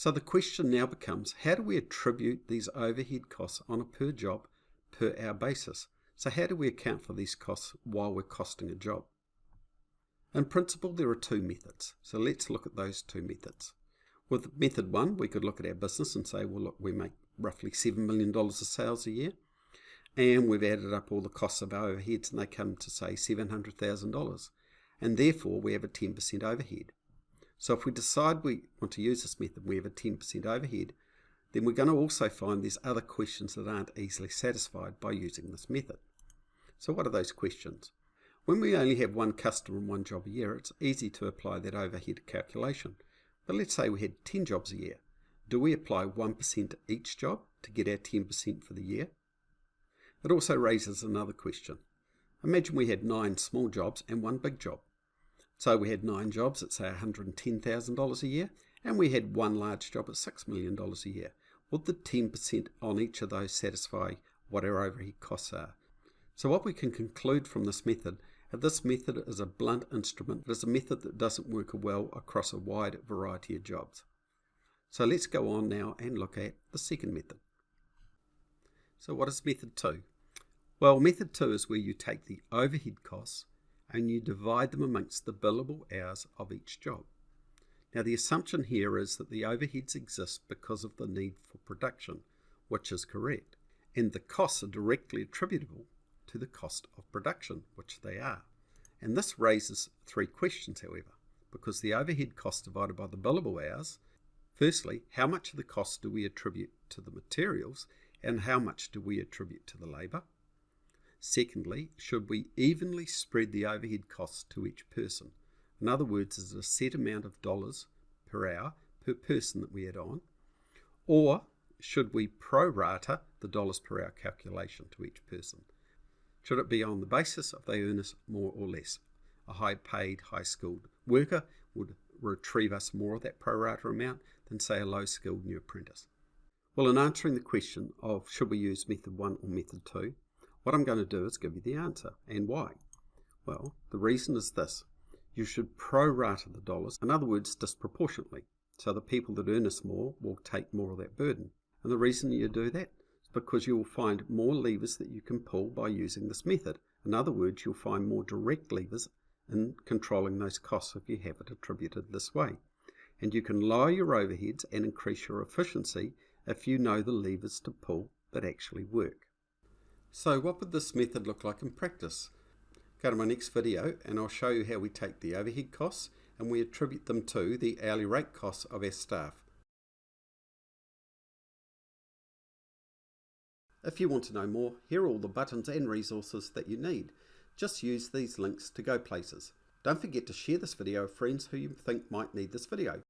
So the question now becomes, how do we attribute these overhead costs on a per job, per hour basis? So how do we account for these costs while we're costing a job? In principle, there are two methods. So let's look at those two methods. With method one, we could look at our business and say, well, look, we make roughly $7 million of sales a year, and we've added up all the costs of our overheads, and they come to, say, $700,000. And therefore, we have a 10% overhead. So if we decide we want to use this method, we have a 10% overhead, then we're going to also find there's other questions that aren't easily satisfied by using this method. So what are those questions? When we only have one customer and one job a year, it's easy to apply that overhead calculation. But let's say we had 10 jobs a year. Do we apply 1% to each job to get our 10% for the year? It also raises another question. Imagine we had 9 small jobs and 1 big job. So we had 9 jobs at, say, $110,000 a year, and we had 1 large job at $6 million a year. Would the 10% on each of those satisfy what our overhead costs are? So what we can conclude from this method is a blunt instrument. It is a method that doesn't work well across a wide variety of jobs. So let's go on now and look at the second method. So what is method 2? Well, method 2 is where you take the overhead costs and you divide them amongst the billable hours of each job. Now the assumption here is that the overheads exist because of the need for production, which is correct, and the costs are directly attributable to the cost of production, which they are. And this raises 3 questions, however, because the overhead costs divided by the billable hours, firstly, how much of the cost do we attribute to the materials and how much do we attribute to the labour? Secondly, should we evenly spread the overhead costs to each person? In other words, is it a set amount of dollars per hour per person that we add on? Or should we prorata the dollars per hour calculation to each person? Should it be on the basis of they earn us more or less? A high-paid, high-skilled worker would retrieve us more of that prorata amount than, say, a low-skilled new apprentice. Well, in answering the question of should we use method 1 or method 2, what I'm going to do is give you the answer. And why? Well, the reason is this. You should prorata the dollars, in other words, disproportionately. So the people that earn us more will take more of that burden. And the reason you do that is because you will find more levers that you can pull by using this method. In other words, you'll find more direct levers in controlling those costs if you have it attributed this way. And you can lower your overheads and increase your efficiency if you know the levers to pull that actually work. So what would this method look like in practice? Go to my next video and I'll show you how we take the overhead costs and we attribute them to the hourly rate costs of our staff. If you want to know more, here are all the buttons and resources that you need. Just use these links to go places. Don't forget to share this video with friends who you think might need this video.